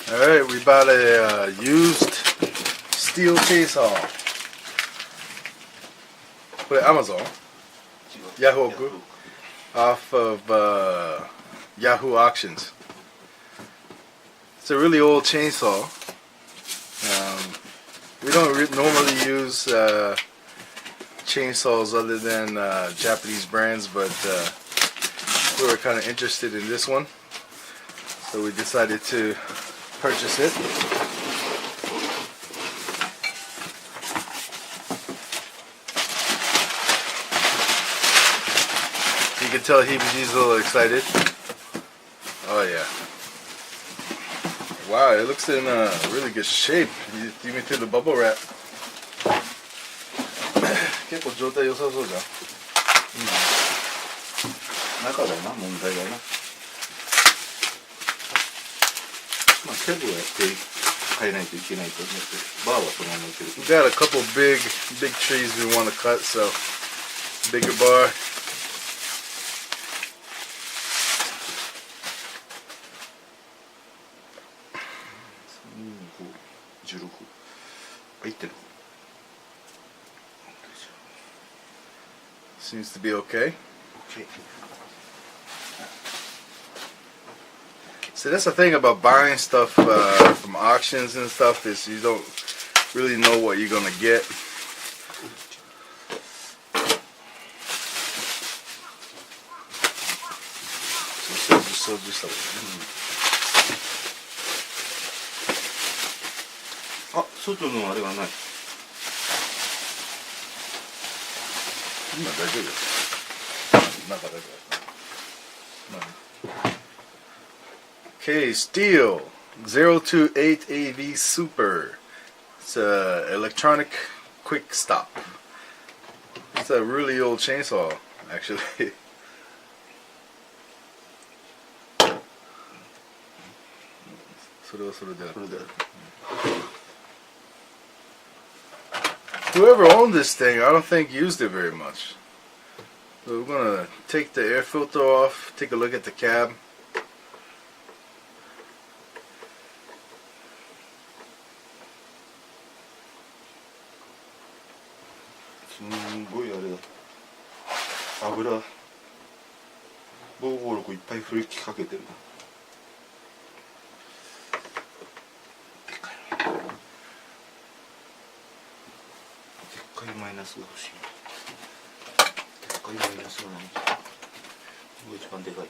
Alright, we bought a used Stihl chainsaw. Put it Amazon. Yahoo off of Yahoo auctions. It's a really old chainsaw. We don't normally use chainsaws other than Japanese brands, but we were kind of interested in this one, so we decided to purchase it. You can tell he's a little excited. Oh yeah. Wow, it looks in really good shape. Even through the bubble wrap. 結構状態良さそうじゃん。中だな、問題はな。まあ、キャブをやって変えないといけないと思って、バーはそのままいける。 We got a couple big trees we want to cut, so bigger bar. 16入ってる。 Seems to be okay. So that's the thing about buying stuff from auctions and stuff, is you don't really know what you're gonna get. Just あ、外のあれはない。今大丈夫です。中だけだ。Okay, Stihl 028AV Super. It's a electronic quick stop. It's a really old chainsaw, actually. それはそれで。Whoever owned this thing, I don't think used it very much. So we're gonna take the air filter off, take a look at the cab. すんごいあれだ。油、防護力いっぱい吹きかけてるな。でっかいマイナスが欲しい。でっかいマイナスが何？これ一番でかい。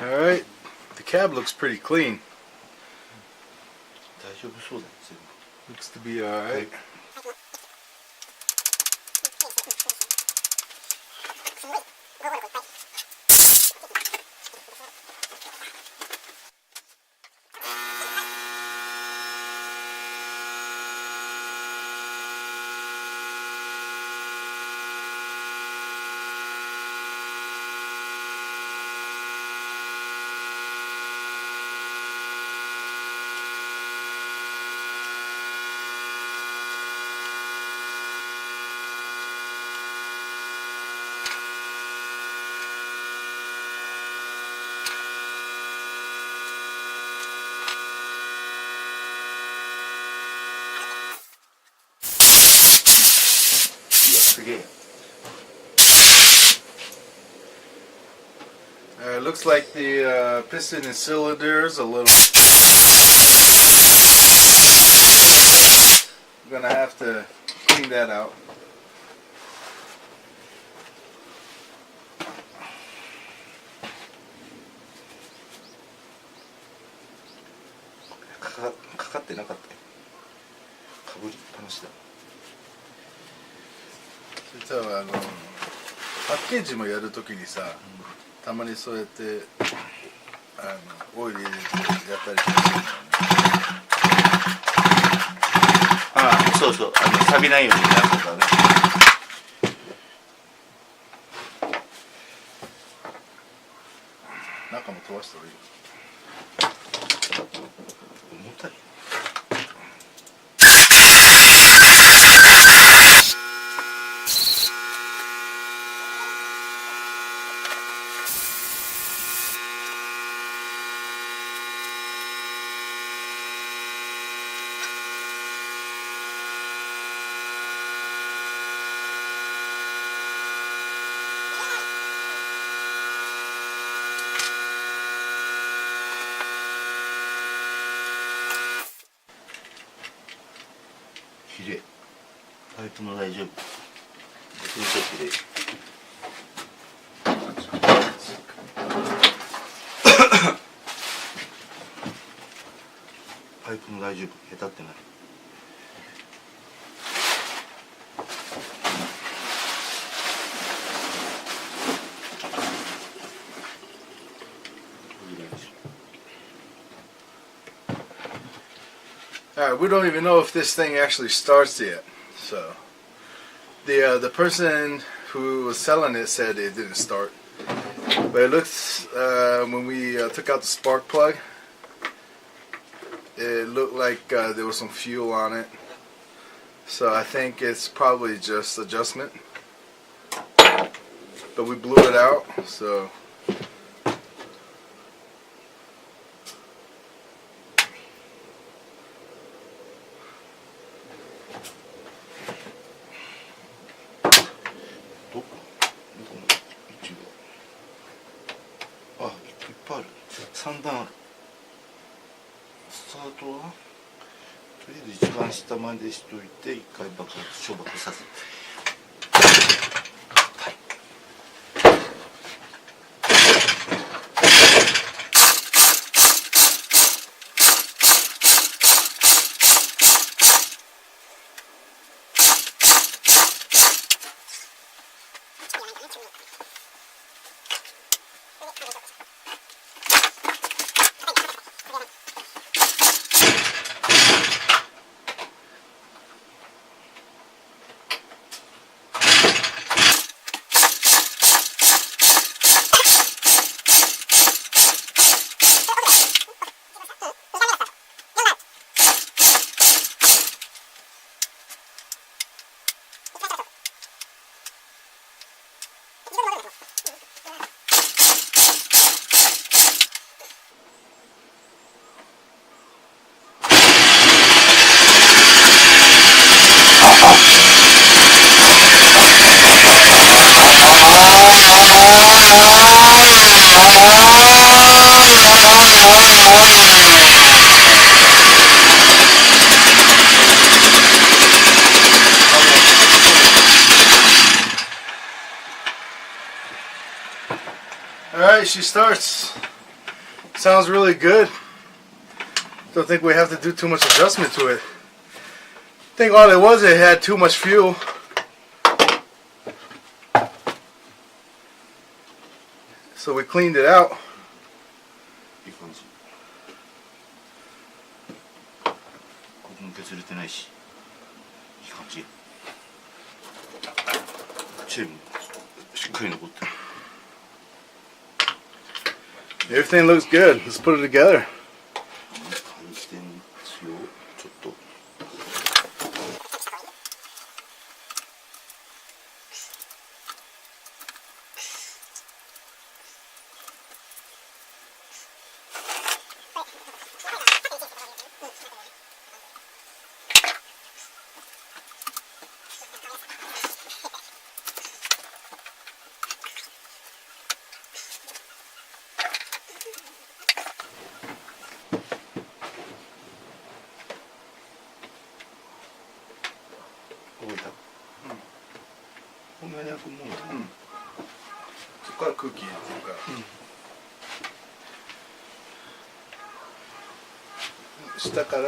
Alright, the cab looks pretty clean. 大丈夫そうだね。 Looks to be alright. It looks like the piston and cylinder is a little. I'm gonna have to clean that out.かかってなかったよ。かぶりっぱなしだ。実はパッケージもやるときにさ、たまにそうやってオイル入れてやったりするんだよね。と錆びないようになるからね。中も飛ばした方がいい。重たい。きれい。パイプも大丈夫。別にちょっとで。パイプも大丈夫。へたってない。Alright, we don't even know if this thing actually starts yet. So, the person who was selling it said it didn't start. But it looks, when we took out the spark plug, it looked like there was some fuel on it. So I think it's probably just adjustment. But we blew it out, so. Ah, いっぱいある。3段ある。スタートはとりあえず一番下までしといて一回爆発消爆させて。はい。Alright, she starts. Sounds really good. Don't think we have to do too much adjustment to it. I think all it was, it had too much fuel. So we cleaned it out. いい感じ。ここも削れてないし。いい感じ。チェーンもしっかり残ってる。Everything looks good. Let's put it together. いい感じですよ。ちょっと。動いた。こんなに開くもんだね。そこから空気入れてるから、下から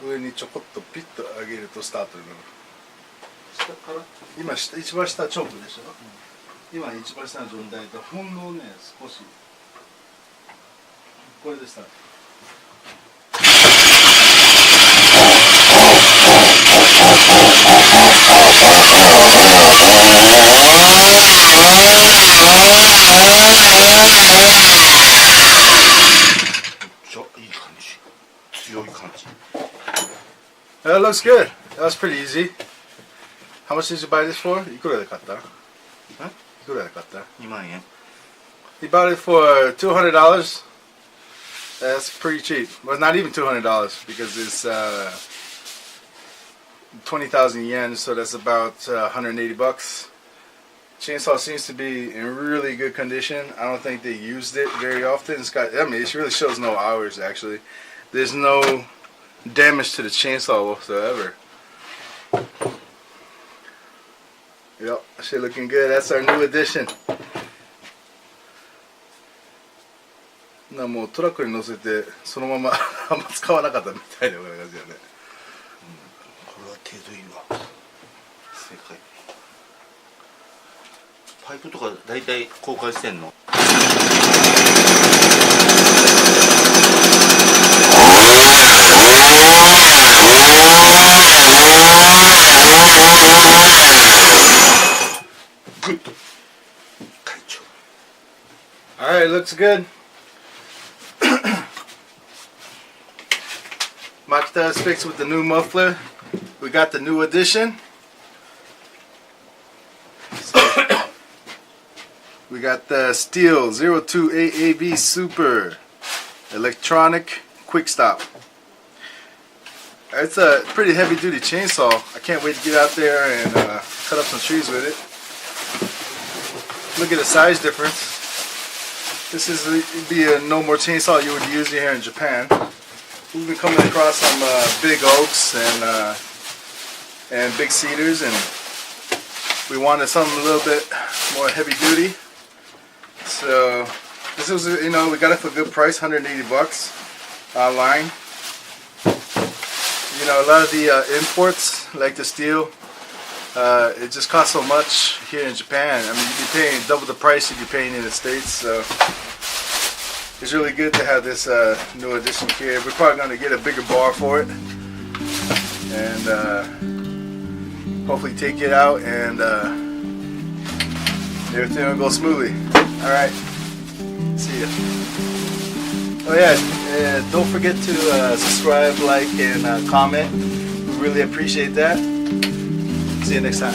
上にちょこっとピッと上げるとスタートになる。下から今一番下チョークでしょ、今一番下の状態とほんのね少しこれでスタート。いい感じ。強い感じ。 That looks good. That was pretty easy. How much did you buy this for? いくらで買った？いくらで買った？ 2万円。 He bought it for $200. That's pretty cheap. Well, not even $200 because it's 20,000 yen, so that's about 180 bucks. Chainsaw seems to be in really good condition. I don't think they used it very often. It's got, I mean, it really shows no hours actually. There's no damage to the chainsaw whatsoever. Yep, shit looking good. That's our new addition. もうトラックに乗せてそのままあんま使わなかったみたいな感じだよね。これは程度いいわ。正解。パイプとかだいたい公開してんの？グッド会長。 Alright, looks good. Makita is fixed with the new muffler. We got the new addition. We got the Stihl 02AAB Super electronic quick stop. It's a pretty heavy duty chainsaw. I can't wait to get out there and cut up some trees with it. Look at the size difference. This is it'd be a no more chainsaw you would use here in Japan. We've been coming across some big oaks and big cedars, and we wanted something a little bit more heavy duty. So this was, you know, we got it for a good price, 180 bucks online. You know, a lot of the imports like the Stihl, it just costs so much here in Japan. I mean, you'd be paying double the price you'd be paying in the States. So it's really good to have this new addition here. We're probably going to get a bigger bar for it, and hopefully take it out and everything will go smoothly. All right, see ya. Oh yeah, don't forget to subscribe, like, and comment. We really appreciate that. See you next time.